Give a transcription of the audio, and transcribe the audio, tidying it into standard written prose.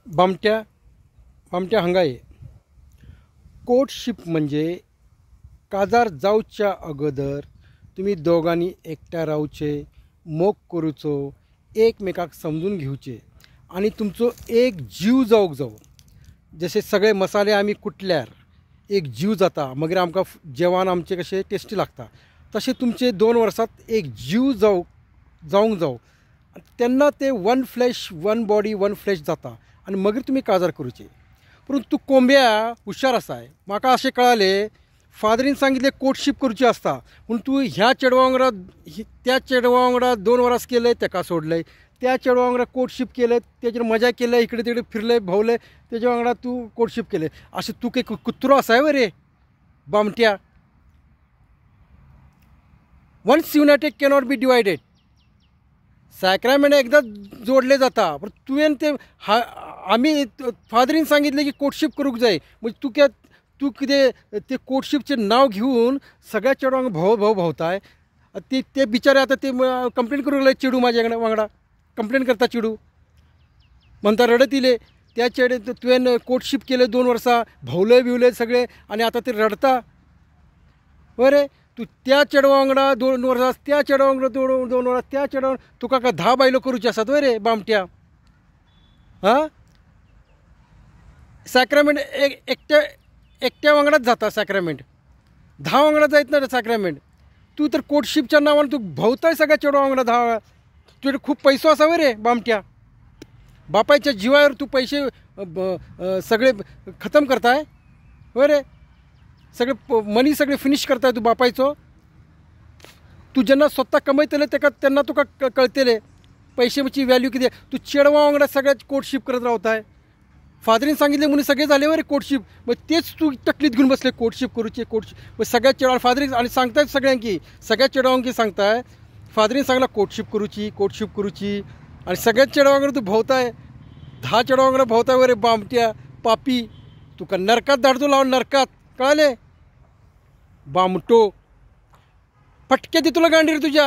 बामट्या बामट्या हांगाय कोर्टशिप म्हणजे काजार जावच्या अगोदर तुम्ही दोगांनी एकट्या रावचे, मोग करूचो, एकमेकाक समजून घेवचे आणि तुमचो एक जीव जावंक जावो. जसे सगळे मसाले आमी कुटल्यार एक जीव जाता, मागीर आमकां जेवण आमचें कशें टेस्टी लागता, तशें तुमचे 2 वर्सांत एक जीव जावंक जावो. तेन्ना ते one flash one body one flash जाता आनी मागीर तुमी काजार करूचे. पूण तूं कोंब्या हुशार आसाय. म्हाका अशें कळालें, फादरीन सांगिल्लें कोर्टशीप करची आसता, पूण तूं ह्या चेडवा वांगडा त्या चेडवा वांगडा 2 वरां केले, ताका सोडलें. त्या चेडवा वांगडा कोर्टशीप केलें, तेजेर मजा केले, इकडे तिकडे फिरले भोवले, तेजे वांगडा तूं कोर्टशीप केलें. अशें तूं काही कुत्रो आसाय वरे बामट्या. Once united cannot be divided. Sacrament एकदा जोडले जाता, पण तुवें ते आमी फादरीन सांगितलें की कोर्टशीप करूंक जाय, म्हणजे तूं कितें ते कोर्टशीपचें नांव घेवन सगळ्या चेडवांक भोंवताय. ते बिचारे आतां ते कंप्लेन करूंक लागले. चेडू म्हाज्या वांगडा कंप्लेन करता. चेडू म्हणटा रडत येयले. त्या चेडे तुवें कोर्टशीप केले 2 वर्सां, भोवले बिवले सगळे, आनी आतां ते रडता. बरें, तूं त्या चेडवा वांगडा 2 वर्सां, त्या चेडवा वांगडा 2 वर्सां, त्या चेडवा तुका 10 बायलो करूच्यो आसात वरे बामट्या. हां, सॅक्रामेंट एकट्या वांगडाच जाता. सॅक्रामेंट 10 वांगडा जायत ना सॅक्रामेंट. तूं तर कोर्टशीपच्या नांवान तूं भोंवताय सगळ्या चेडवा वांगडा 10. तुजे खूब पयसो आसा वरे बामट्या. बापायच्या जिवार तूं पयशे सगळे खतम करताय वरे. सगळे मनी सगळे फिनीश करताय तूं बापायचो. तूं जेन्ना स्वता कमयतले तेन्ना तुका कळटलें पयशांची व्हॅल्यू कितें. तूं चेडवा वांगडा सगळ्या कोर्टशीप करत रावताय. फादरीन सांगितलें म्हणून सगळे झाले वरे कोर्टशीप. मग तेच तूं तकलीत घेवन बसले कोर्टशीप करूची. मग सगळ्या चेडवा फादरीन आणि सांगताय सगळ्यांकी, सगळ्या चेडवांकी सांगताय फादरीन सांगला कोर्टशीप करूची आणि सगळ्याच चेडवा वांगडा तूं भोंवताय. 10 चेडवा वांगडा भोंवताय वरे बामट्या पापी. तुका नरकात धाडचो लावन नरकात, कळालें बामटो. फटके दितलो गांडीर तुज्या.